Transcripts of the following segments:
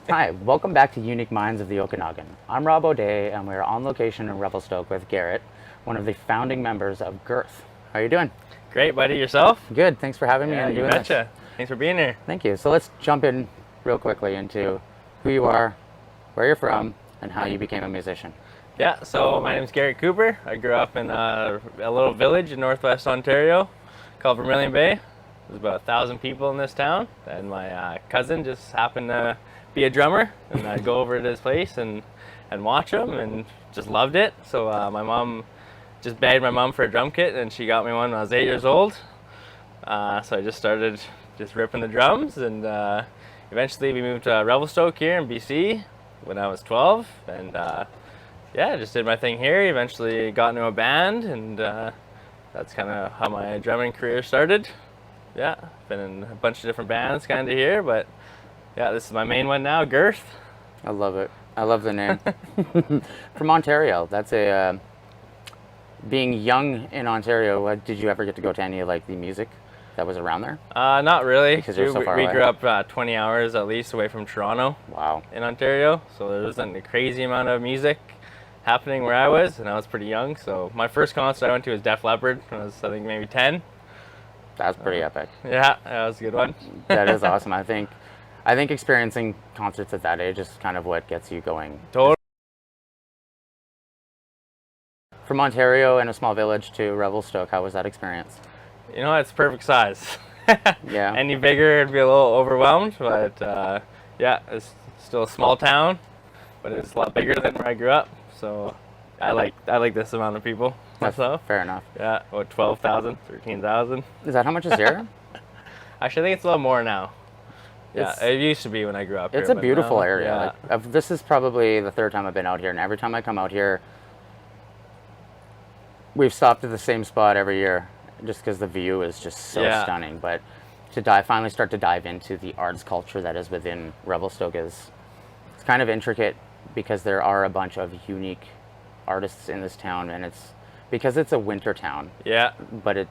Hi, welcome back to Unique Minds of the Okanagan. I'm Robb O'Day, and we're on location in Revelstoke with Garett, one of the founding members of Gürth. How are you doing? Great, buddy. Yourself? Good. Thanks for having me Yeah, and you doing betcha. this. Thanks for being here. Thank you. So let's jump in real quickly into who you are, where you're from, and how you became a musician. Yeah, so my name's Garett Cooper. I grew up in a little village in northwest Ontario called Vermilion Bay. There's about 1,000 people in this town, and my cousin just happened to be a drummer, and I'd go over to his place and watch him, and just loved it. So my mom just begged my mom for a drum kit, and she got me one when I was 8 years old. So I just started just ripping the drums, and eventually we moved to Revelstoke here in BC when I was 12, and yeah, just did my thing here. Eventually got into a band, and that's kind of how my drumming career started. Yeah, been in a bunch of different bands kind of here, but yeah, this is my main one now, Gürth. I love it. I love the name. From Ontario. That's a being young in Ontario. Did you ever get to go to any of like the music that was around there? Not really. Because you're so far we away. grew up 20 hours at least away from Toronto. Wow. In Ontario, so there wasn't a crazy amount of music happening where I was, and I was pretty young. So my first concert I went to was Def Leppard when I was, I think, maybe 10. That's pretty epic. Yeah, that was a good one. That is awesome. I think experiencing concerts at that age is kind of what gets you going. Totally. From Ontario and a small village to Revelstoke, how was that experience? You know, it's perfect size. Yeah. Any bigger, it'd be a little overwhelmed, but yeah, it's still a small town, but it's a lot bigger than where I grew up. So I like this amount of people myself. Fair enough. Yeah, what, 12,000, 13,000? Is that how much is here? Actually, I think it's a little more now. Yeah, It's- it used to be when I grew up here. It's a but beautiful now, area. Yeah. Like, this is probably the third time I've been out here, and every time I come out here, we've stopped at the same spot every year, just because the view is just so Yeah. stunning. But to finally start to dive into the arts culture that is within Revelstoke it's kind of intricate because there are a bunch of unique artists in this town, and it's because it's a winter town. Yeah. But it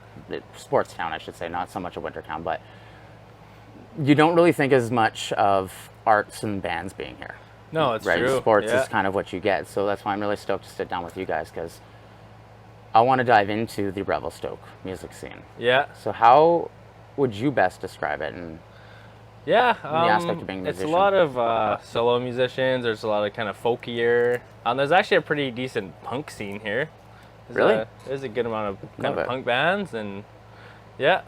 sports town, I should say, not so much a winter town, but you don't really think as much of arts and bands being here. No, it's Right, true. sports Yeah. is kind of what you get, so that's why I'm really stoked to sit down with you guys, because I want to dive into the Revelstoke music scene. Yeah. So how would you best describe it? And Yeah, aspect of being a it's a musician. lot of solo musicians. There's a lot of kind of folkier. There's actually a pretty decent punk scene here. Really? There's a good amount of kind Love of it. punk bands, and yeah,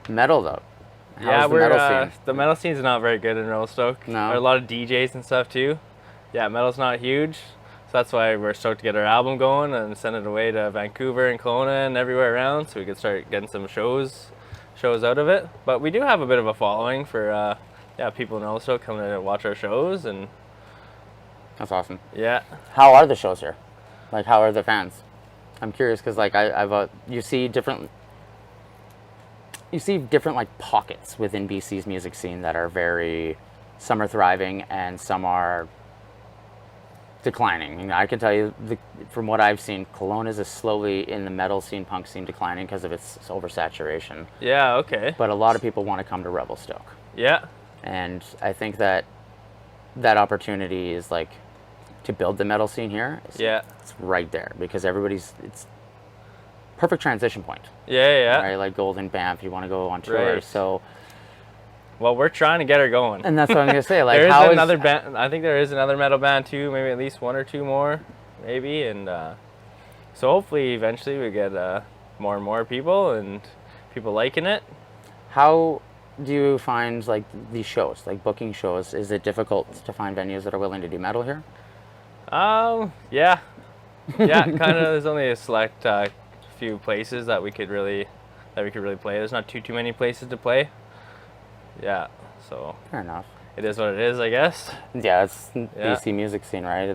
metal though, yeah, how's the we're metal scene? the metal scene's not very good in Revelstoke. No? There are a lot of DJs and stuff too. Yeah, metal's not huge, so that's why we're stoked to get our album going and send it away to Vancouver and Kelowna and everywhere around, so we could start getting some shows out of it. But we do have a bit of a following for yeah, people in Revelstoke coming to watch our shows, and That's awesome. yeah. How are the shows here? Like, how are the fans? I'm curious because like I've you see different like pockets within BC's music scene that are some are thriving and some are declining. And I can tell you from what I've seen, Kelowna is slowly in the metal scene, punk scene declining because of its oversaturation. Yeah, okay. But a lot of people want to come to Revelstoke, Yeah. and I think that opportunity is like to build the metal scene here. Yeah. It's right there because it's perfect transition point, Yeah. right? Like Golden Banff, you want to go on tour. Right. So, Well, we're trying to get her going. and that's what I'm gonna say. Like, There is how is another band. I think there is another metal band too. Maybe at least one or two more, maybe. And so hopefully, eventually, we get more and more people and people liking it. how do you find like these shows, like booking shows? Is it difficult to find venues that are willing to do metal here? Yeah, kind of. There's only a select few places that we could really play. There's not too many places to play. Yeah, so Fair enough. it is what it is, I guess. Yeah, it's BC music scene, right?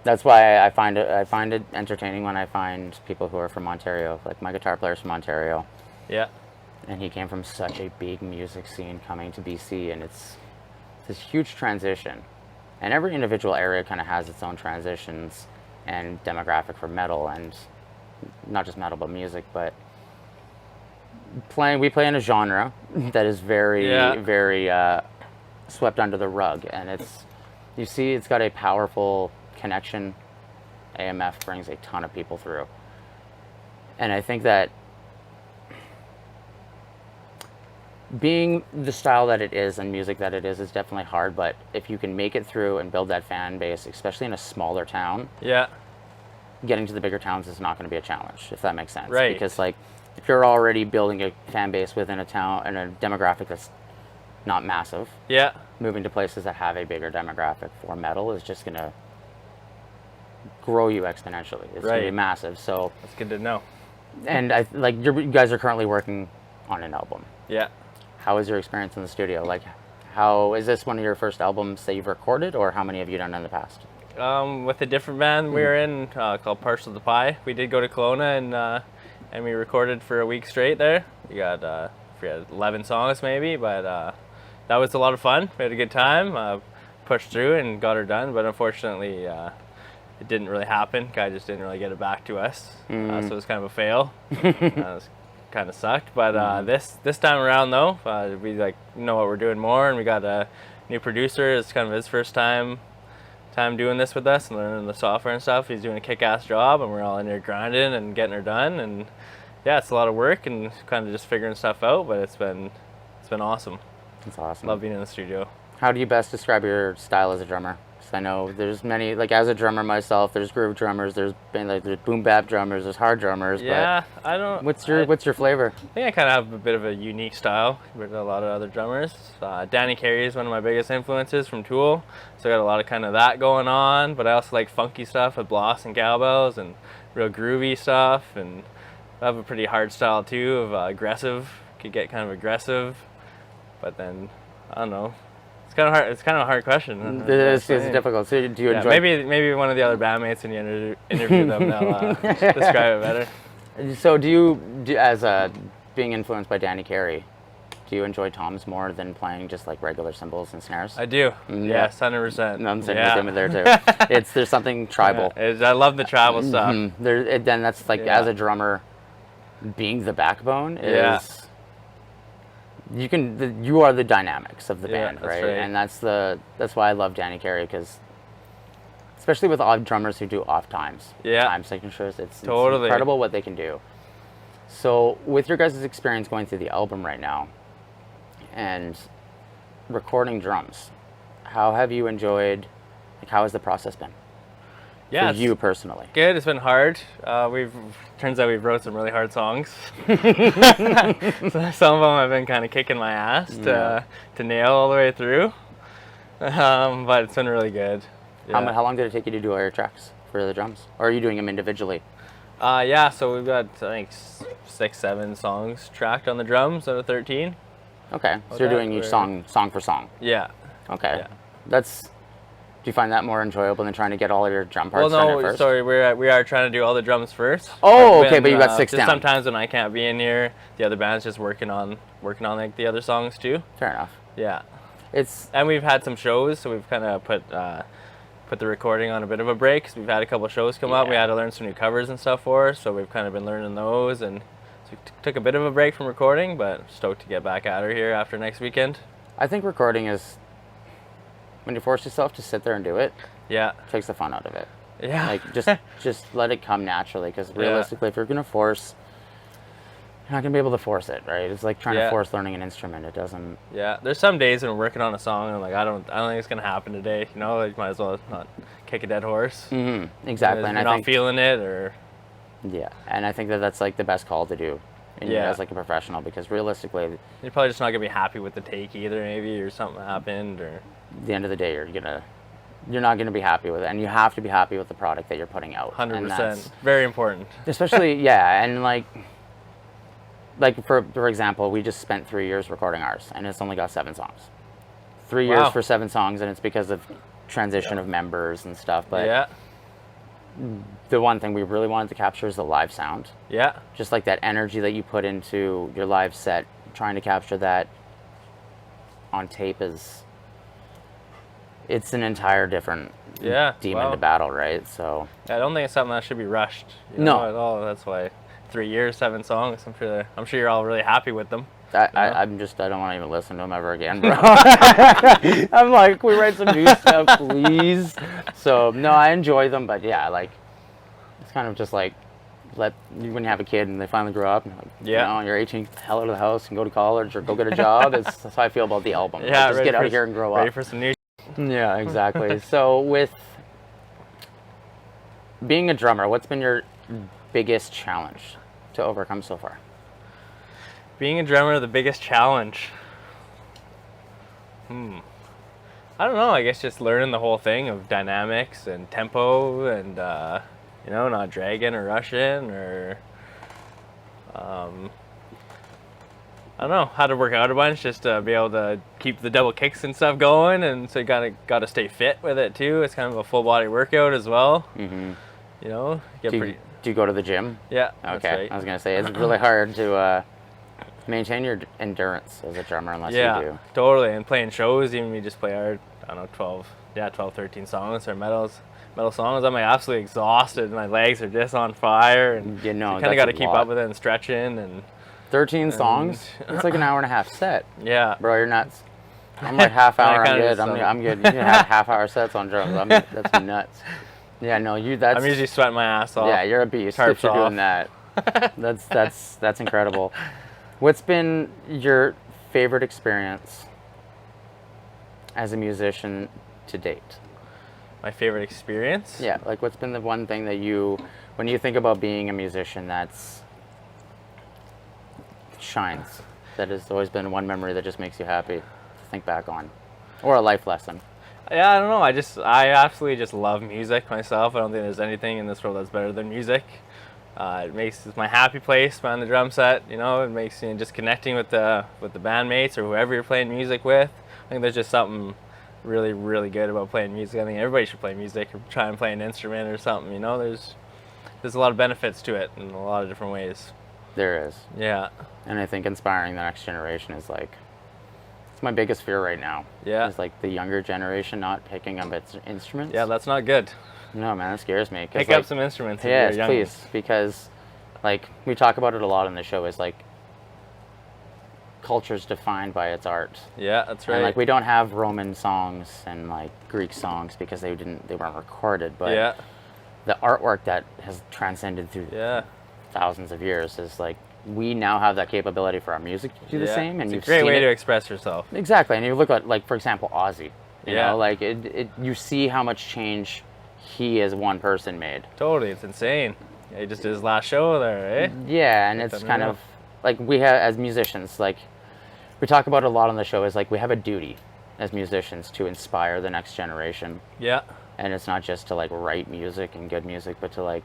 That's why I find it entertaining when I find people who are from Ontario, like my guitar player's from Ontario, Yeah, and he came from such a big music scene coming to BC, and it's this huge transition. And every individual area kind of has its own transitions and demographic for metal, and not just metal, but music. But we play in a genre that is very, Yeah. very swept under the rug, and you see it's got a powerful connection. AMF brings a ton of people through, and I think that being the style that it is and music that it is definitely hard, but if you can make it through and build that fan base, especially in a smaller town, getting to the bigger towns is not going to be a challenge, if that makes sense. Right. Because like if you're already building a fan base within a town and a demographic that's not massive, moving to places that have a bigger demographic for metal is just going to grow you exponentially. It's going to be massive. So that's good to know. And you guys are currently working on an album. Yeah. How was your experience in the studio? Like, how is this one of your first albums that you've recorded, or how many have you done in the past? With a different band we were in called Partial to Pie. We did go to Kelowna and we recorded for a week straight there. We got 11 songs maybe, but that was a lot of fun. We had a good time. Pushed through and got her done, but unfortunately it didn't really happen. Guy just didn't really get it back to us, so it was kind of a fail. It was kind of sucked, but this time around though, we know what we're doing more, and we got a new producer. It's kind of his first time doing this with us and learning the software and stuff. He's doing a kick-ass job, and we're all in there grinding and getting her done. And yeah, it's a lot of work and kind of just figuring stuff out, but it's been awesome. It's awesome. Love being in the studio. How do you best describe your style as a drummer? Because I know there's many, like as a drummer myself, there's groove drummers, there's boom bap drummers, there's hard drummers. Yeah, but I don't. What's your flavor? I think I kind of have a bit of a unique style compared to a lot of other drummers. Danny Carey is one of my biggest influences from Tool, so I got a lot of kind of that going on. But I also like funky stuff with bloss and cowbells and real groovy stuff, and I have a pretty hard style too of aggressive. Could get kind of aggressive, but then I don't know. It's kind of hard. It's kind of a hard question. It's difficult. So do you enjoy? Maybe one of the other bandmates when you interview them, they'll describe it better. So do you, as being influenced by Danny Carey, do you enjoy toms more than playing just like regular cymbals and snares? I do. Yes, 100%. I'm saying the same there too. There's something tribal. I love the tribal stuff. Then that's like as a drummer, being the backbone is. You are the dynamics of the band, right? And that's why I love Danny Carey, because especially with odd drummers who do off time signatures, it's incredible what they can do. So with your guys' experience going through the album right now and recording drums, how have you enjoyed, how has the process been? For you personally. Good. It's been hard. Turns out we've wrote some really hard songs. So some of them have been kind of kicking my ass to nail all the way through. But it's been really good. Yeah. How long did it take you to do all your tracks for the drums? Or are you doing them individually? So we've got I think 6-7 songs tracked on the drums out of 13. Okay. So you're doing each song for song. Yeah. Okay. Yeah. Do you find that more enjoyable than trying to get all of your drum parts done at first? Sorry, we are trying to do all the drums first. Oh, okay, but you got 6 down. Sometimes when I can't be in here, the other band's just working on like the other songs too. Fair enough. Yeah. And we've had some shows, so we've kind of put the recording on a bit of a break, because we've had a couple of shows come up. We had to learn some new covers and stuff for us, so we've kind of been learning those, and so we took a bit of a break from recording, but stoked to get back at her here after next weekend. I think recording is, when you force yourself to sit there and do it, it takes the fun out of it. Yeah. Like, just let it come naturally, because realistically, if you're going to force, you're not going to be able to force it, right? It's like trying to force learning an instrument. It doesn't... Yeah, there's some days when we're working on a song, and I'm like, I don't think it's going to happen today, you know? Like, might as well not kick a dead horse. Mm-hmm. Exactly. And you're not feeling it, or... Yeah, and I think that's like the best call to do as like a professional, because realistically... You're probably just not going to be happy with the take either, maybe, or something happened, or... At the end of the day, you're not gonna be happy with it, and you have to be happy with the product that you're putting out. 100%, very important. Especially, and like for example, we just spent 3 years recording ours, and it's only got 7 songs. 3 years for 7 songs, and it's because of transition of members and stuff. But the one thing we really wanted to capture is the live sound. Yeah. Just like that energy that you put into your live set, trying to capture that on tape it's an entire different demon to battle, right? So I don't think it's something that should be rushed. At all. That's why 3 years, 7 songs. I'm sure you're all really happy with them. I'm just, I don't want to even listen to them ever again, bro. I'm like, can we write some new stuff, please? So, no, I enjoy them, but yeah, like, it's kind of just like, when you have a kid and they finally grow up, and like, you know, you're 18, get the hell out of the house and go to college or go get a job. That's how I feel about the album. Yeah, like, just get out of here and grow up. Ready for some new. Yeah, exactly. So, with being a drummer, what's been your biggest challenge to overcome so far? Being a drummer, the biggest challenge. I don't know. I guess just learning the whole thing of dynamics and tempo, and you know, not dragging or rushing, or I don't know how to work out a bunch just to be able to keep the double kicks and stuff going, and so you got to stay fit with it too. It's kind of a full body workout as well. You know, Do you go to the gym? Yeah. Okay. That's right. I was gonna say it's really hard to maintain your endurance as a drummer unless you do. Totally. And playing shows, even we just play our, I don't know, 12, 13 songs or metal songs. I'm like absolutely exhausted, and my legs are just on fire, and you know, kind of got to keep up with it and stretching. And 13 songs? It's like an hour and a half set. Yeah. Bro, you're nuts. I'm like half hour. I'm good. I'm good. You can have half-hour sets on drums. That's nuts. Yeah, no, I'm usually sweating my ass off. Yeah, you're a beast if you're doing that. That's incredible. What's been your favorite experience as a musician to date? My favorite experience? Yeah, like what's been the one thing that when you think about being a musician, that's shines, that has always been one memory that just makes you happy to think back on, or a life lesson? Yeah, I don't know. I absolutely just love music myself. I don't think there's anything in this world that's better than music. It's my happy place behind the drum set. You know, it makes just connecting with the bandmates or whoever you're playing music with. I think there's just something really, really good about playing music. I think everybody should play music or try and play an instrument or something. You know, there's a lot of benefits to it in a lot of different ways. There is. Yeah. And I think inspiring the next generation is like, it's my biggest fear right now. Yeah. It's like the younger generation not picking up its instruments. Yeah, that's not good. No, man, that scares me. Pick up some instruments. Yes, please, because like we talk about it a lot on the show. Is like culture's defined by its art. Yeah, that's right. And like we don't have Roman songs and like Greek songs because they weren't recorded. But the artwork that has transcended through thousands of years is like we now have that capability for our music to do the same. And it's a great way to express yourself. Exactly, and you look at like for example Ozzy. You know, like you see how much change he as one person made. Totally, it's insane. Yeah, he just did his last show there, eh? Yeah, and it's kind of like we have as musicians, like we talk about a lot on the show, is like we have a duty as musicians to inspire the next generation. Yeah. And it's not just to like write music and good music, but to like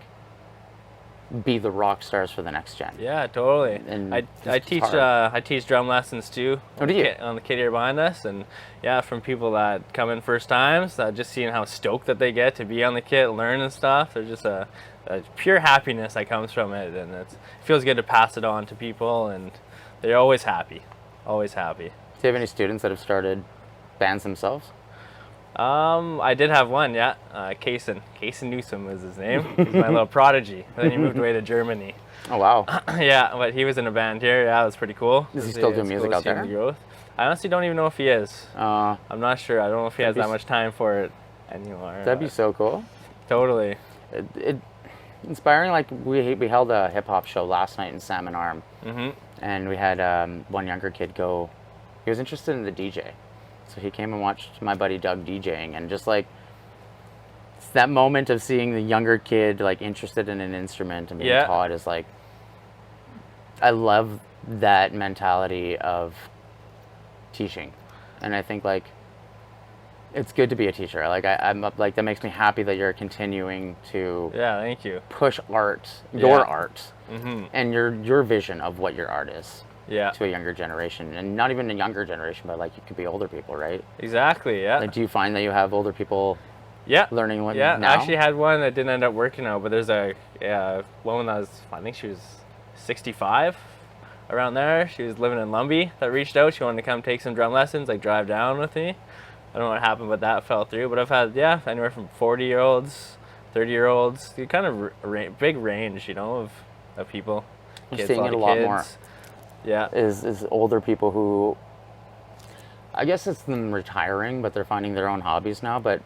be the rock stars for the next gen. Yeah, totally. And I teach drum lessons too. Oh, do you? On the kid here behind us, and yeah, from people that come in first times, just seeing how stoked that they get to be on the kit, learn and stuff. There's just a pure happiness that comes from it, and it feels good to pass it on to people, and they're always happy, always happy. Do you have any students that have started bands themselves? I did have one, yeah. Kaysen Newsom was his name. He's my little prodigy. And then he moved away to Germany. Oh, wow. Yeah, but he was in a band here. Yeah, it was pretty cool. Does he still do music out there? Growth. I honestly don't even know if he is. I'm not sure. I don't know if he has that much time for it anymore. That'd be so cool. Totally. It inspiring. Like we held a hip hop show last night in Salmon Arm, and we had one younger kid go. He was interested in the DJ. So he came and watched my buddy Doug DJing, and just like it's that moment of seeing the younger kid like interested in an instrument and being taught is like, I love that mentality of teaching, and I think like it's good to be a teacher. Like I'm like that makes me happy that you're continuing to thank you, push art, your art, and your vision of what your art is. To a younger generation, and not even a younger generation, but like it could be older people, right? Exactly. Yeah. Like, do you find that you have older people? Learning what? Yeah. Now? I actually had one that didn't end up working out, but there's a woman that was, I think she was 65, around there. She was living in Lumbee that reached out. She wanted to come take some drum lessons, like drive down with me. I don't know what happened, but that fell through. But I've had anywhere from 40-year-olds, 30-year-olds, kind of big range, you know, of people. You're seeing it a lot more. Yeah. Is older people who, I guess it's them retiring, but they're finding their own hobbies now. But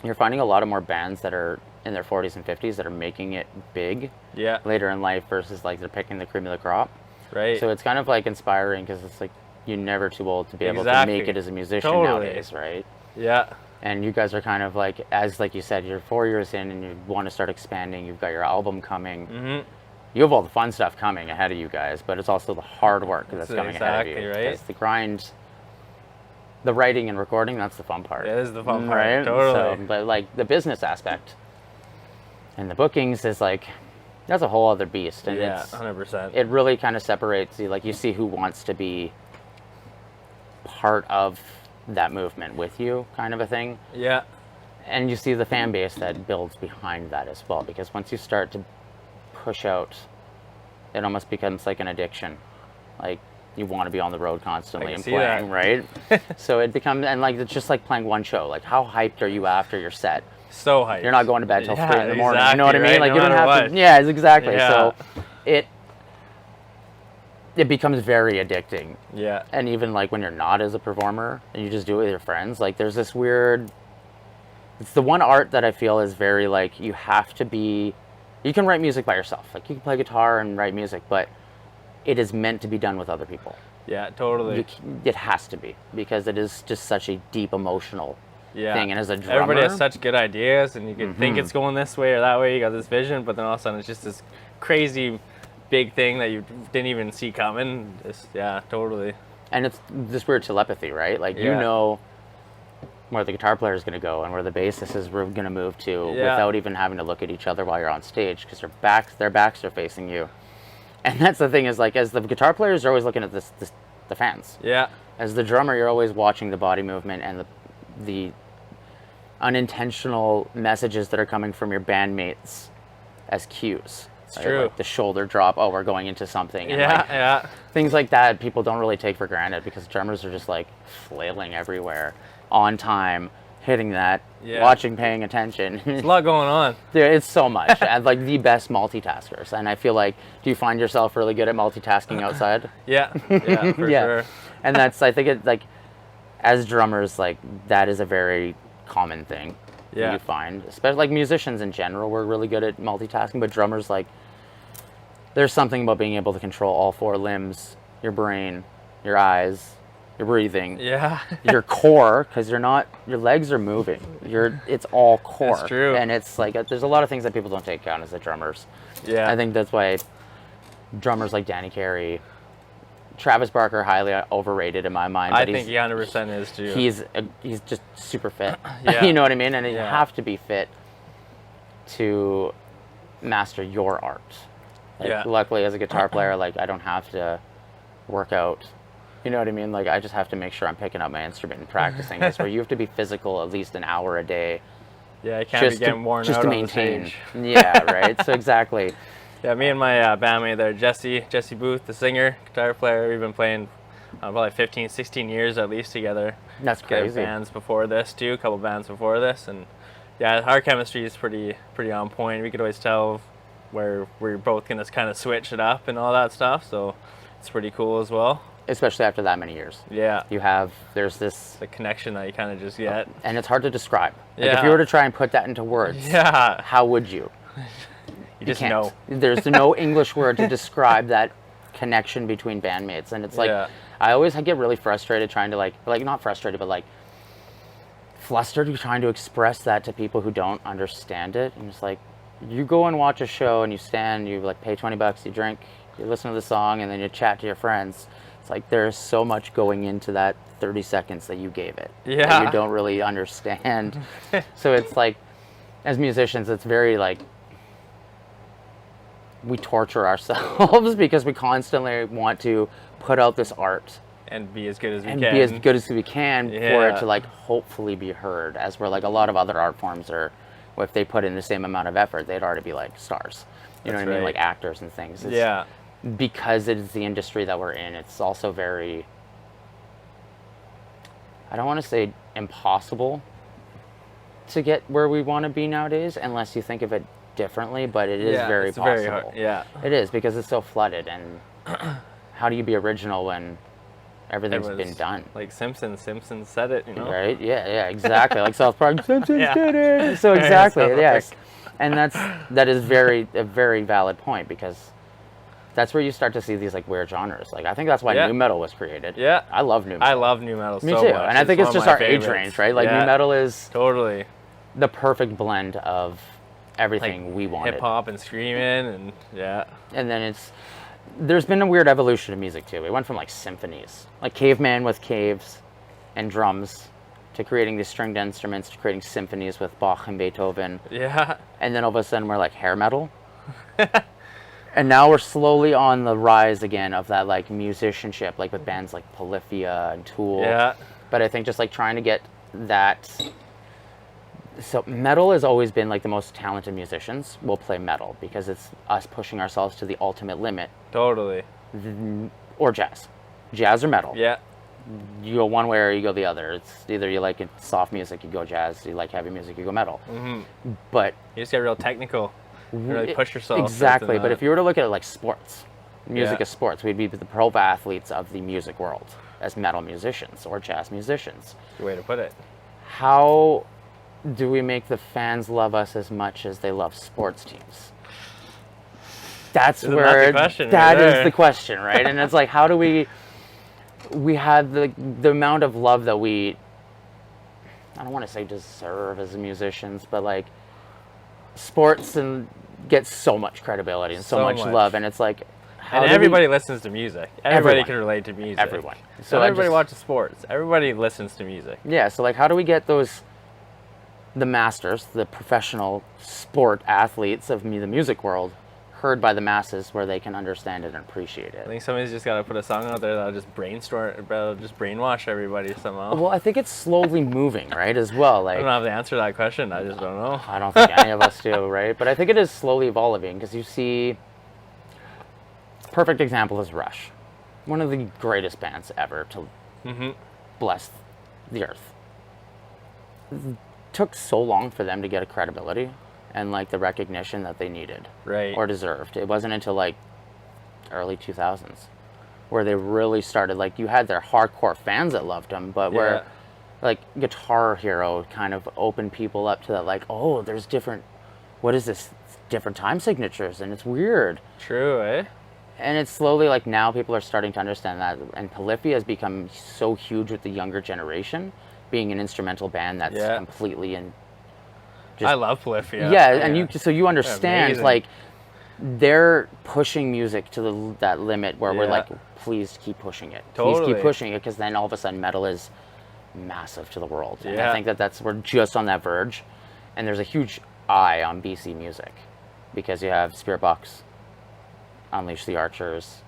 you're finding a lot of more bands that are in their 40s and 50s that are making it big Yeah. later in life versus like they're picking the cream of the crop. Right. So it's kind of like inspiring because it's like you're never too old to be able to Exactly. make it as a musician Totally. nowadays, right? Yeah. And you guys are kind of like, as like you said, you're 4 years in and you want to start expanding. You've got your album coming. Mm-hmm. You have all the fun stuff coming ahead of you guys, but it's also the hard work that's coming ahead of you. Exactly, right. It's the grind, the writing and recording, that's the fun part. That is the fun part, right? totally. So, but like the business aspect and the bookings is like, that's a whole other beast. And Yeah, it's, 100%. it really kind of separates you. Like you see who wants to be part of that movement with you, kind of a thing. Yeah. And you see the fan base that builds behind that as well, because once you start to push out, it almost becomes like an addiction. Like you want to be on the road constantly and playing, right? So it becomes, and like it's just like playing one show. Like how hyped are you after your set? So hyped. You're not going to bed till 3 in the morning. Exactly, You know what I mean? right? Like No you don't matter have to. what. Yeah, exactly. Yeah. So it becomes very addicting. Yeah. And even like when you're not as a performer and you just do it with your friends, like there's this weird, it's the one art that I feel is very like you have to be, you can write music by yourself. Like you can play guitar and write music, but it is meant to be done with other people. Yeah, totally. It has to be, because it is just such a deep emotional thing. And as a drummer, everybody has such good ideas, and you can think it's going this way or that way. You got this vision, but then all of a sudden it's just this crazy big thing that you didn't even see coming. Just, yeah, totally. and it's this weird telepathy, right? Like you know where the guitar player is going to go and where the bassist is going to move to without even having to look at each other while you're on stage, because their backs are facing you. And that's the thing, is like, as the guitar players are always looking at the fans. Yeah. As the drummer, you're always watching the body movement and the unintentional messages that are coming from your bandmates as cues. It's true. Like the shoulder drop, oh, we're going into something. And Yeah, like, things like that people don't really take for granted, because drummers are just like flailing everywhere, on time, hitting that, watching, paying attention. There's a lot going on. Dude, it's so much. And like the best multitaskers. And I feel like, do you find yourself really good at multitasking outside? Yeah, for sure. And that's, I think it, like, as drummers, like that is a very common thing that you find. Especially like musicians in general, we're really good at multitasking, but drummers, like, there's something about being able to control all 4 limbs, your brain, your eyes, your breathing, your core, because your legs are moving. It's all core. That's true. And it's like, there's a lot of things that people don't take account as the drummers. Yeah. I think that's why drummers like Danny Carey, Travis Barker, highly overrated in my mind. I think he 100% is too. He's just super fit. Yeah. You know what I mean? And you have to be fit to master your art. Like, luckily, as a guitar player, like I don't have to work out. You know what I mean? Like I just have to make sure I'm picking up my instrument and practicing. That's where you have to be physical at least an hour a day. Yeah, I can't be getting worn just out to on the maintain. stage. Yeah, right. So exactly. Yeah, me and my bandmate there, Jesse Booth, the singer, guitar player, we've been playing probably 15, 16 years at least together. That's crazy. Bands before this too, a couple bands before this, and yeah, our chemistry is pretty on point. We could always tell where we're both gonna kind of switch it up and all that stuff, so it's pretty cool as well. Especially after that many years. Yeah. There's this... the connection that you kind of just get. And it's hard to describe. Like if you were to try and put that into words, how would you? You just can't. know. There's no English word to describe that connection between bandmates. And it's like, I always get really frustrated trying to like not frustrated, but like flustered trying to express that to people who don't understand it. And it's like, you go and watch a show and you stand, you like pay $20, you drink, you listen to the song, and then you chat to your friends. It's like there's so much going into that 30 seconds that you gave it that you don't really understand. So it's like, as musicians, it's very like, we torture ourselves because we constantly want to put out this art and be as good as we and can. be as good as we can for it to like hopefully be heard. As where like a lot of other art forms are, if they put in the same amount of effort, they'd already be like stars. You know what I mean? Like actors and things. It's, because it is the industry that we're in, it's also very, I don't want to say impossible to get where we want to be nowadays, unless you think of it differently, but it is very possible. Very hard. Yeah. It is, because it's so flooded, and how do you be original when everything's been done? Like Simpsons said it, you know? Right? Yeah, exactly. Like South Park, Simpsons Yeah. did it. So exactly, South yes. Park. And that is a very valid point, because that's where you start to see these like weird genres. Like I think that's why Yeah. nu metal was created. Yeah. I love nu metal. I love nu metal Me so too. much. And I think it's one just of our my age favorites. range, right? Like Yeah. nu metal is Totally. the perfect blend of everything Like we wanted. hip hop and screaming and yeah. And then there's been a weird evolution of music too. We went from like symphonies, like caveman with caves and drums, to creating these stringed instruments, to creating symphonies with Bach and Beethoven. Yeah. And then all of a sudden we're like hair metal. And now we're slowly on the rise again of that like musicianship, like with bands like Polyphia and Tool. Yeah. But I think just like trying to get that. So metal has always been like the most talented musicians will play metal, because it's us pushing ourselves to the ultimate limit. Totally. Or jazz or metal. Yeah. You go one way or you go the other. It's either you like soft music, you go jazz. You like heavy music, you go metal. Mm-hmm. But You just get real technical. You really push yourself. exactly. into But that. if you were to look at it like sports, music Yeah. is sports. We'd be the pro athletes of the music world as metal musicians or jazz musicians. Good way to put it. How do we make the fans love us as much as they love sports teams? That's Isn't where that the question right that is there? the question, right? And it's like, how do we had the amount of love that I don't want to say deserve as musicians, but like sports and gets so much credibility and so much love, and it's like, And everybody listens to music. Everybody can relate to music. Everyone. So I everybody just- watches sports. Everybody listens to music. Yeah, so like how do we get the masters, the professional sport athletes of the music world, heard by the masses where they can understand it and appreciate I it? think somebody's just got to put a song out there that'll just brainwash everybody somehow. Well, I think it's slowly moving, right, as well. I Like don't have the answer to that question. I just don't know. I don't think any of us do, right? But I think it is slowly evolving, because you see, perfect example is Rush, one of the greatest bands ever to bless the earth. Took so long for them to get a credibility and like the recognition that they needed Right. or deserved. It wasn't until like early 2000s where they really started, like you had their hardcore fans that loved them, but where like Guitar Hero kind of opened people up to that, like, oh, there's what is this, different time signatures, and it's weird. True, eh? And it's slowly like now people are starting to understand that, and Polyphia has become so huge with the younger generation, being an instrumental band that's completely in. I love Polyphia. Yeah, and you understand, amazing. like they're pushing music to that limit where we're like, please keep pushing it. Please Totally. keep pushing it, because then all of a sudden metal is massive to the world. And I Yeah. think we're just on that verge, and there's a huge eye on BC music, because you have Spirit Box, Unleash the Archers,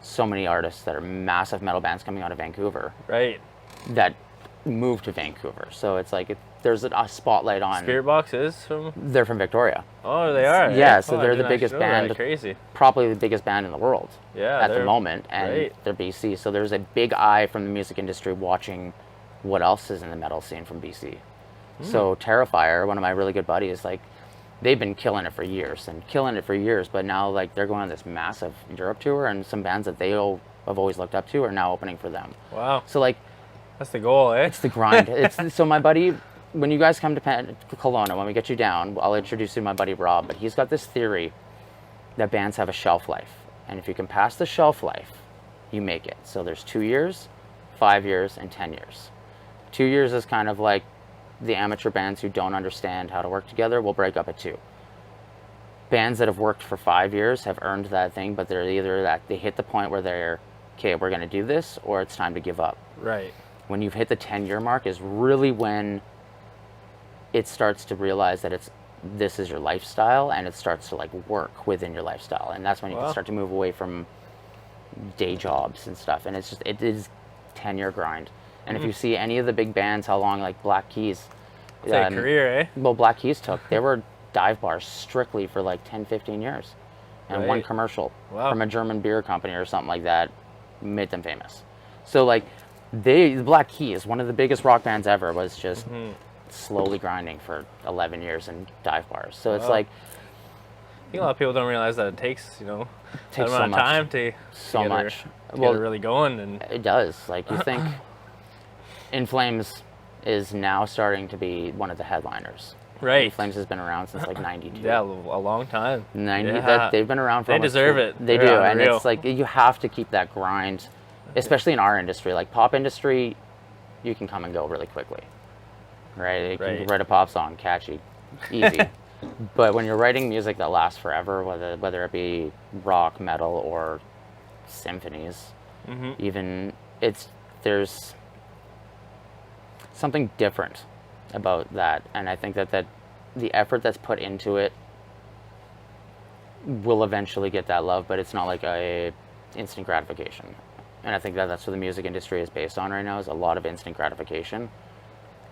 so many artists that are massive metal bands coming out of Vancouver Right. that moved to Vancouver. So it's like there's a spotlight on. Spirit Box is from. They're from Victoria. Oh, they are. Yeah, eh? so Oh, I they're the didn't actually biggest know that. band. Crazy. Probably the biggest band in the world Yeah. at the they're- moment, and right. they're BC. So there's a big eye from the music industry watching what else is in the metal scene from BC. So Terrifier, one of my really good buddies, like they've been killing it for years, but now like they're going on this massive Europe tour, and some bands that they have always looked up to are now opening for them. Wow. So like That's the goal, eh? it's the grind. So my buddy, when you guys come to Kelowna, when we get you down, I'll introduce you to my buddy Robb, but he's got this theory that bands have a shelf life, and if you can pass the shelf life, you make it. So there's 2 years, 5 years, and 10 years. 2 years is kind of like the amateur bands who don't understand how to work together will break up at 2. Bands that have worked for 5 years have earned that thing, but they're either that they hit the point where they're, okay, we're going to do this, or it's time to give up. Right. When you've hit the 10-year mark is really when it starts to realize that this is your lifestyle, and it starts to like work within your lifestyle, and that's when you can start to move away from day jobs and stuff. And it is 10-year grind. And if you see any of the big bands, how long, like Black Keys, It's a career, eh? well, Black Keys they were dive bars strictly for like 10, 15 years, and one Right. commercial Wow. from a German beer company or something like that made them famous. So like the Black Keys, one of the biggest rock bands ever, was just slowly grinding for 11 years in dive bars. So it's like think a lot of people don't realize that it takes, you know, Takes that so amount much. of time to So get much. Her, to get her really going. And It does. Like, you think In Flames is now starting to be one of the headliners. right. In Flames has been around since like 92. Yeah, a long time. 90. Yeah. They've been around for They almost deserve two- it. They They're do. And unreal. it's like, you have to keep that grind, especially in our industry. Like, pop industry, you can come and go really quickly. Right? You can Right. write a pop song, catchy, easy. But when you're writing music that lasts forever, whether it be rock, metal, or symphonies, even, there's something different about that. And I think that the effort that's put into it will eventually get that love, but it's not like a instant gratification. And I think that's what the music industry is based on right now, is a lot of instant gratification.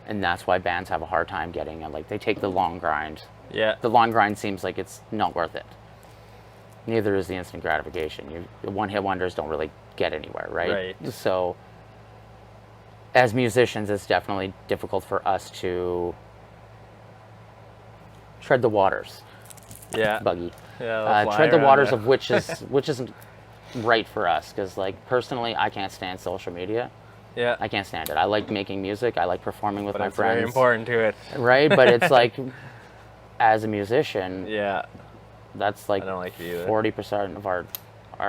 And that's why bands have a hard time getting it. Like, they take the long grind. Yeah. The long grind seems like it's not worth it. Neither is the instant gratification. One-hit wonders don't really get anywhere, right? Right. So, as musicians, it's definitely difficult for us to tread the waters. Yeah. Buggy. Yeah. they'll fly Tread the around waters it. of which isn't right for us. Because, like, personally, I can't stand social media. Yeah. I can't stand it. I like making music. I like performing with But my it's friends. very important to it. Right? But it's like, as a musician, Yeah. that's like I don't like it either. 40% of our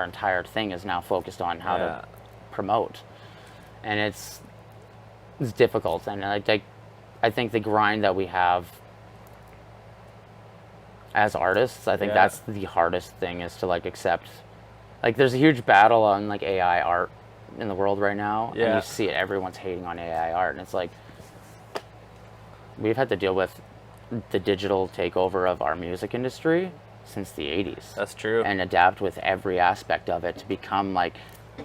entire thing is now focused on how Yeah. to promote. And it's difficult. And I think the grind that we have as artists, I think Yeah. that's the hardest thing, is to like accept. Like, there's a huge battle on like AI art in the world right now. And Yeah. you see it, everyone's hating on AI art, and it's like, we've had to deal with the digital takeover of our music industry since the 80s. That's true. And adapt with every aspect of it to become like,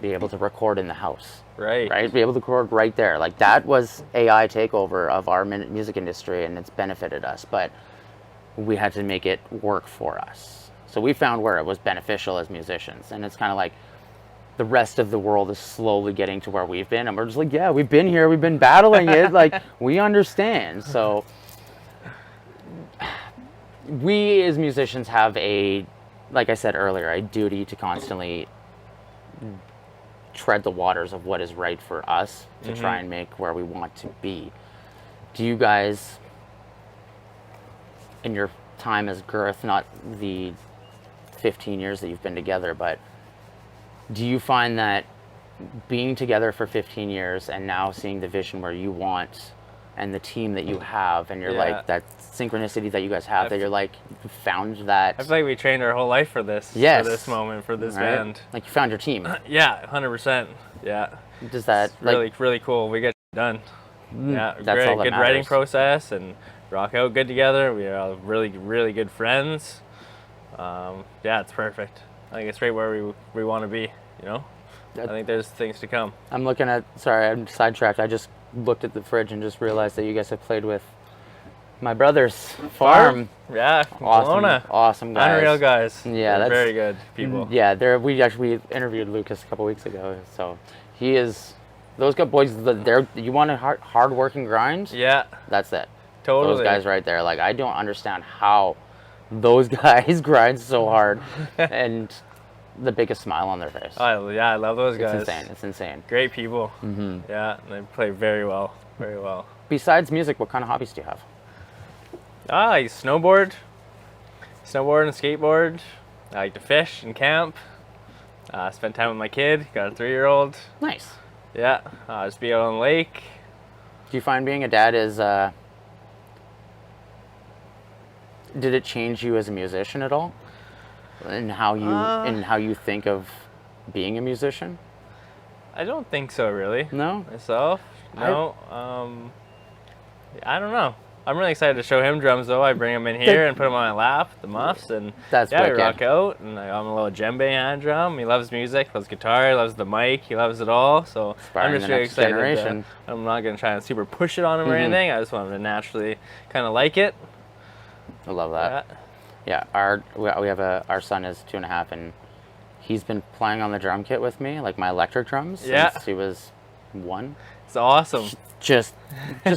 be able to record in the house. Right. Right? Be able to record right there. Like, that was AI takeover of our music industry, and it's benefited us, but we had to make it work for us. So we found where it was beneficial as musicians, and it's kind of like the rest of the world is slowly getting to where we've been, and we're just like, yeah, we've been here, we've been battling it, like, we understand. So we as musicians have like I said earlier, a duty to constantly tread the waters of what is right for us to try and make where we want to be. Do you guys, in your time as Gürth, not the 15 years that you've been together, but do you find that being together for 15 years and now seeing the vision where you want and the team that you have, and you're Yeah. like, that synchronicity that you guys have, that you're like, you found that? I feel like we trained our whole life for this. Yes. For this moment, for this right? band. Like, you found your team. Yeah, 100%. Yeah. Does that, It's like, really cool. We get done. Yeah, that's great. all that Good writing matters. process and rock out good together. We are really good friends. Yeah, it's perfect. I think it's right where we want to be. You know, I think there's things to come. I'm looking at, sorry, I'm sidetracked. I just looked at the fridge and just realized that you guys have played with my brother's farm. Yeah, from Awesome, Kelowna. awesome guys. Unreal guys. Yeah, They're that's very good people. Yeah, we interviewed Lucas a couple weeks ago, so he is. Those good boys, you want a hard working grind. Yeah, That's it. totally. Those guys right there. Like, I don't understand how those guys grind so hard, and the biggest smile on their face. I love those guys. It's insane. It's insane. Great people. Mm-hmm. Yeah, and they play very well. Very well. Besides music, what kind of hobbies do you have? I snowboard and skateboard. I like to fish and camp. Spend time with my kid. Got a 3-year-old. Nice. Yeah, just be out on the lake. Do you find being a dad is? Did it change you as a musician at all? And how you think of being a musician? I don't think so, really. No. Myself? No. I don't know. I'm really excited to show him drums, though. I bring him in here and put him on my lap, the muffs, and That's we wicked. rock out. And I got him a little djembe hand drum. He loves music, loves guitar, loves the mic, he loves it all. So Inspiring I'm just the really next excited. generation. I'm not gonna try and super push it on him or anything. I just want him to naturally kind of like it. I love that. Yeah. Yeah, we have our son is 2.5, and he's been playing on the drum kit with me, like my electric drums, Yeah. since he was 1. It's awesome. Just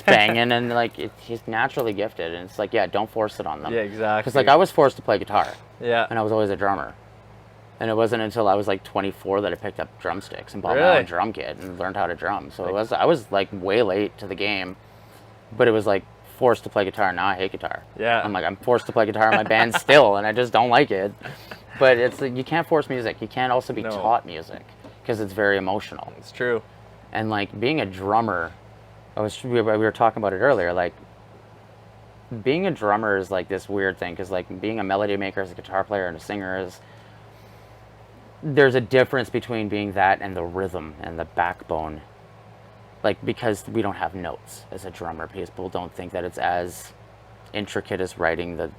banging, and like he's naturally gifted, and it's like, yeah, don't force it on them. Yeah, exactly. Because like I was forced to play guitar, Yeah. and I was always a drummer, and it wasn't until I was like 24 that I picked up drumsticks and bought my Really? own drum kit and learned how to drum. So I was like way late to the game, but it was like forced to play guitar. Now I hate guitar. Yeah. I'm like, I'm forced to play guitar in my band still, and I just don't like it. But it's like, you can't force music. You can't also be No. taught music because it's very emotional. It's true. And like being a drummer, we were talking about it earlier. Like being a drummer is like this weird thing because like being a melody maker as a guitar player and a singer is, there's a difference between being that and the rhythm and the backbone. Like because we don't have notes as a drummer, people don't think that it's as intricate as writing the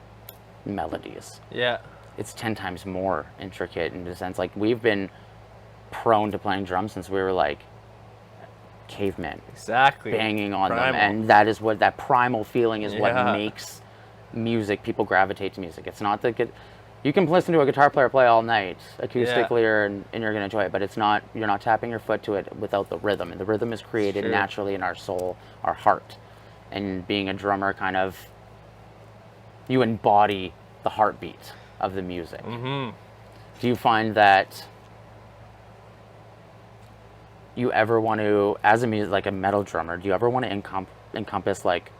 melodies. Yeah. It's 10 times more intricate in the sense like we've been prone to playing drums since we were like cavemen. Exactly. Banging on Primal. them, and that is what that primal feeling is. What Yeah. makes people gravitate to music. It's not the you can listen to a guitar player play all night acoustically and you're gonna enjoy it, but it's not, you're not tapping your foot to it without the rhythm, and the rhythm is created Sure. naturally in our soul, our heart. And being a drummer, kind of, you embody the heartbeat of the music. Mm-hmm. Do you find that you ever want to, as a music, like a metal drummer, do you ever want to encompass like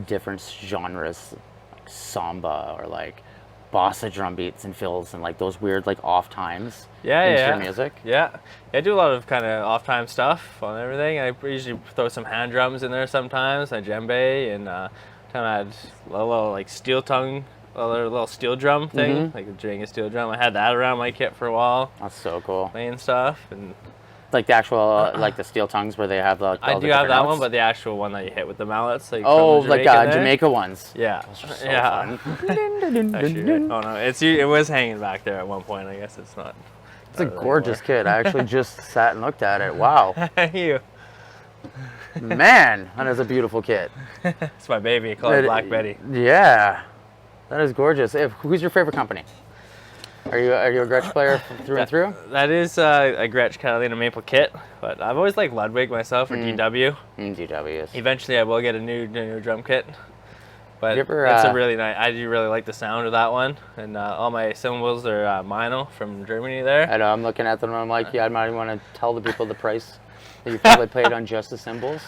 different genres, like samba or like bossa drum beats and fills and like those weird like off times into your music? Yeah. I do a lot of kind of off-time stuff on everything. I usually throw some hand drums in there sometimes, a djembe, and kind of add a little like steel tongue, a little steel drum thing, like a Jenga steel drum. I had that around my kit for a while, That's so cool. playing stuff, and Like the actual like the steel tongues where they have the I all do the have different that notes? one, but the actual one that you hit with the mallets, like oh, from like Jamaica there. Jamaica ones. Yeah, So yeah. fun. Actually, oh no, it was hanging back there at one point. I guess it's not. It's a gorgeous kid. I actually just sat and looked at it. Wow. You. Man, that is a beautiful kit. It's my baby. I call it Black Betty. Yeah. That is gorgeous. Who's your favorite company? Are you a Gretsch player through and through? That is a Gretsch Catalina Maple kit, but I've always liked Ludwig myself, or DW. DWs. Eventually, I will get a new drum kit, but You ever, it's a really nice. I do really like the sound of that one, and all my cymbals are Mino from Germany. There. I know. I'm looking at them and I'm like, yeah, I might even want to tell the people the price that you probably paid on just the cymbals.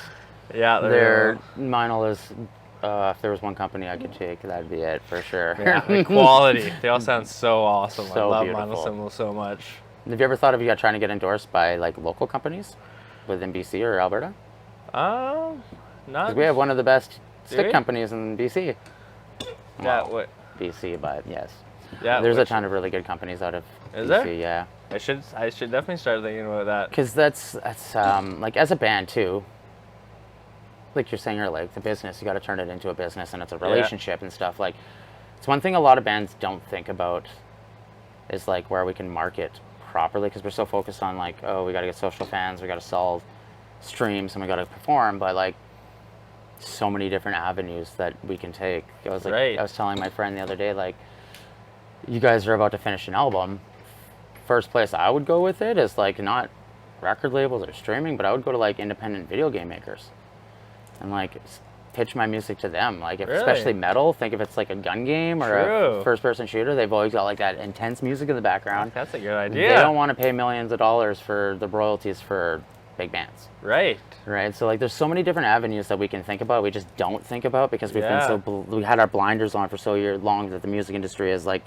Yeah, Their Meinl is. If there was one company I could take, that'd be it for sure. yeah, the quality. They all sound so awesome. So I love beautiful. Mino cymbals so much. Have you ever thought of trying to get endorsed by like local companies within BC or Alberta? Not. 'Cause we have one of the best Do stick we? companies in BC. Yeah. Well, What? BC, but yes. Yeah. There's a which- ton of really good companies out of Is BC, there? yeah. I should definitely start thinking about that. Because that's like as a band too. Like you're saying, you're like the business. You got to turn it into a business, and it's a relationship and stuff. Like it's one thing a lot of bands don't think about is like where we can market properly because we're so focused on like, oh, we got to get social fans, we got to sell streams, and we got to perform. But like so many different avenues that we can take. I was like, Right. I was telling my friend the other day, like, you guys are about to finish an album. First place I would go with it is like not record labels or streaming, but I would go to like independent video game makers and like pitch my music to them. Like if, Really? especially metal, think if it's like a gun game or True. a first-person shooter, they've always got like that intense music in the background. That's a good idea. They don't want to pay millions of dollars for the royalties for big bands. Right. Right, so like there's so many different avenues that we can think about. We just don't think about because we've Yeah. been we had our blinders on for so long that the music industry is like,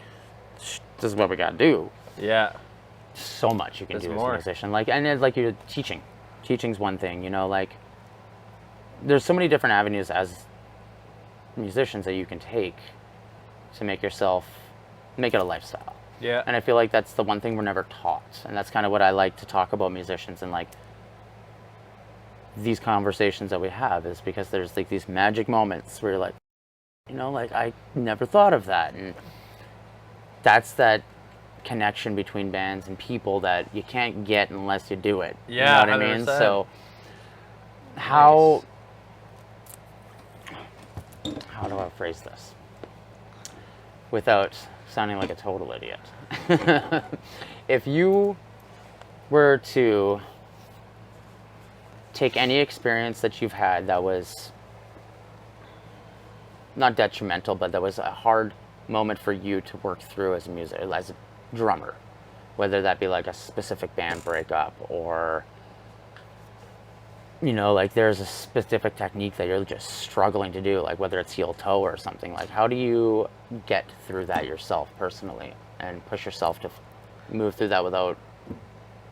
this is what we got to do. Yeah. So much you can There's do as more. a musician. Like, and it's like you're teaching. Teaching's one thing, you know. Like, there's so many different avenues as musicians that you can take to make it a lifestyle. Yeah. And I feel like that's the one thing we're never taught, and that's kind of what I like to talk about musicians and like these conversations that we have is because there's like these magic moments where you're like, you know, like I never thought of that, and that's that connection between bands and people that you can't get unless you do it. Yeah, You know what I mean? 100%. So how do I phrase this without sounding like a total idiot? If you were to take any experience that you've had that was not detrimental, but that was a hard moment for you to work through as a drummer, whether that be like a specific band breakup or, you know, like there's a specific technique that you're just struggling to do, like whether it's heel toe or something. Like, how do you get through that yourself personally and push yourself to move through that without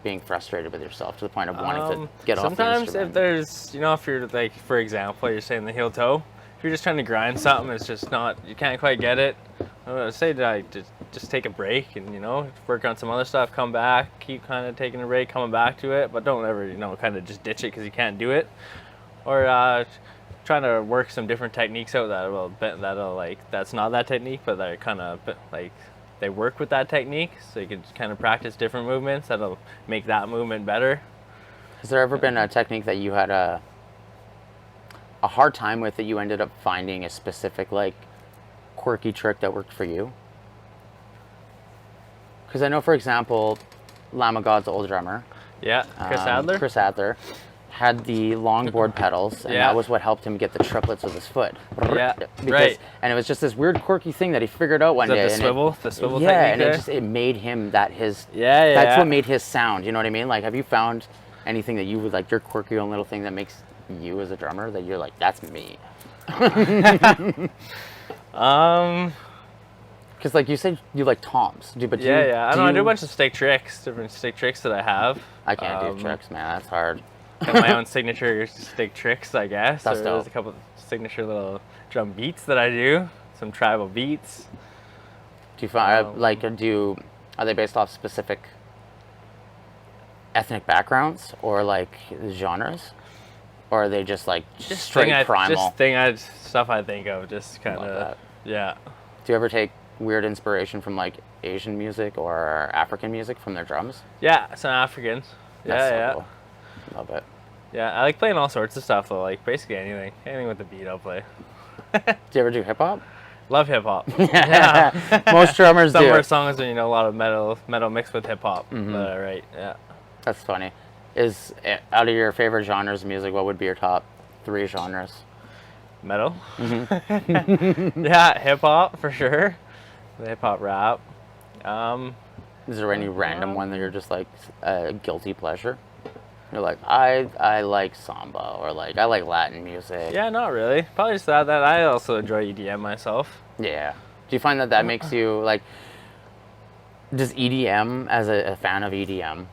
being frustrated with yourself to the point of wanting to get off the instrument? Sometimes if there's, you know, if you're like, for example, you're saying the heel toe, if you're just trying to grind something, it's just not, you can't quite get it. I would say like just take a break and, you know, work on some other stuff, come back, keep kind of taking a break, coming back to it, but don't ever, you know, kind of just ditch it because you can't do it. Or trying to work some different techniques out that'll like, that's not that technique, but they're kind of like, they work with that technique, so you can kind of practice different movements that'll make that movement better. Has there ever been a technique that you had a hard time with that you ended up finding a specific like quirky trick that worked for you? Because I know, for example, Lamb of God's old drummer, Chris Adler, had the longboard pedals, and that was what helped him get the triplets with his foot. Right. And it was just this weird quirky thing that he figured out one day. The swivel technique. Yeah, and there? it made him that's what made his sound. You know what I mean? Like, have you found anything that you would like, your quirky own little thing that makes you as a drummer that you're like, that's me? Because like you said, you like toms. I do a bunch of stick tricks, different stick tricks that I have. I can't do tricks, man. That's hard. Have my own signature stick tricks, I guess. That's dope. There's a couple of signature little drum beats that I do, some tribal beats. Do you find are they based off specific ethnic backgrounds or like genres, or are they just like straight primal? Stuff I think of, just kind of. Yeah. Do you ever take weird inspiration from like Asian music or African music from their drums? Yeah, some Africans. Cool. Love it. Yeah, I like playing all sorts of stuff though, like basically anything with the beat I'll play. Do you ever do hip hop? Love hip hop. Yeah. Most drummers do. Some of our songs are, you know, a lot of metal mixed with hip hop. But right, yeah. That's funny. Out of your favorite genres of music, what would be your top 3 genres? Metal. Yeah, hip hop for sure. The hip hop rap. Is there any random one that you're just like a guilty pleasure? You're like, I like samba, or like I like Latin music. Yeah, not really. Probably just that I also enjoy EDM myself. Yeah. Do you find that makes you like? Does EDM, as a fan of EDM,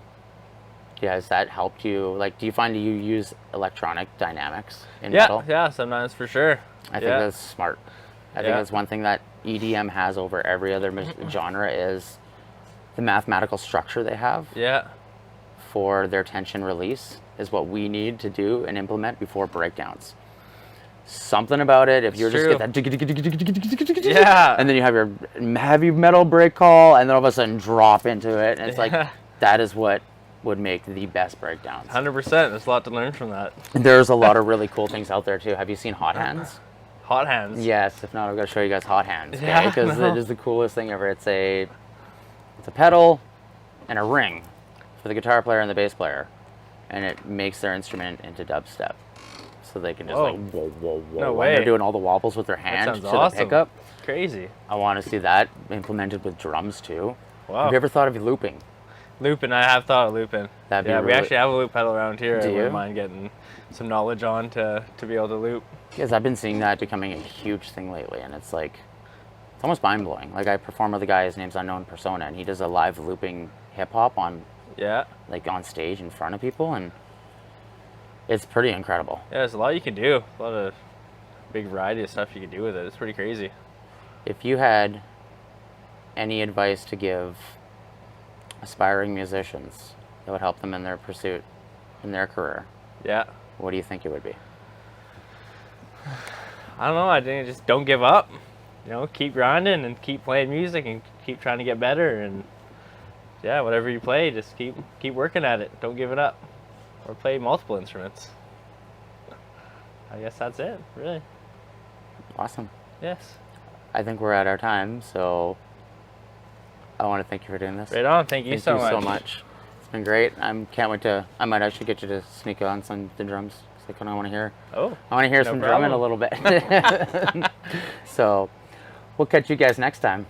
has that helped you? Like, do you find you use electronic dynamics in metal? Yeah, sometimes for sure. I think that's smart. I think that's one thing that EDM has over every other genre is the mathematical structure they have. Yeah. For their tension release is what we need to do and implement before breakdowns. Something about it, if you just get that, and then you have your heavy metal break call, and then all of a sudden drop into it, and it's like that is what would make the best breakdowns. 100%. There's a lot to learn from that. There's a lot of really cool things out there too. Have you seen Hot Hands? Hot Hands? Yes. If not, I'm gonna show you guys Hot Hands. Okay? Because it is the coolest thing ever. It's a pedal and a ring for the guitar player and the bass player, and it makes their instrument into dubstep. So they can just like whoa, whoa, whoa. No way. way. They're doing all the wobbles with their hand to awesome. the pickup. Crazy. I want to see that implemented with drums too. Wow. Have you ever thought of looping? Looping, I have thought of looping. That'd be we actually have a loop pedal around here. Do I you? wouldn't mind getting some knowledge on to be able to loop. Because I've been seeing that becoming a huge thing lately, and it's like, it's almost mind-blowing. Like, I perform with a guy, his name's Unknown Persona, and he does a live looping hip-hop on stage in front of people, and it's pretty incredible. Yeah, there's a lot you can do. A lot of big variety of stuff you can do with it. It's pretty crazy. If you had any advice to give aspiring musicians that would help them in their pursuit, in their career, what do you think it would be? I don't know. I think just don't give up. You know, keep grinding and keep playing music and keep trying to get better. And whatever you play, just keep working at it. Don't give it up. Or play multiple instruments. I guess that's it, really. Awesome. Yes. I think we're at our time, so I want to thank you for doing this. Right on. Thank you so much. It's been great. Can't wait to. I might actually get you to sneak on some the drums. I kind of want to hear. Oh, I want to hear no some problem. drumming a little bit. So, we'll catch you guys next time.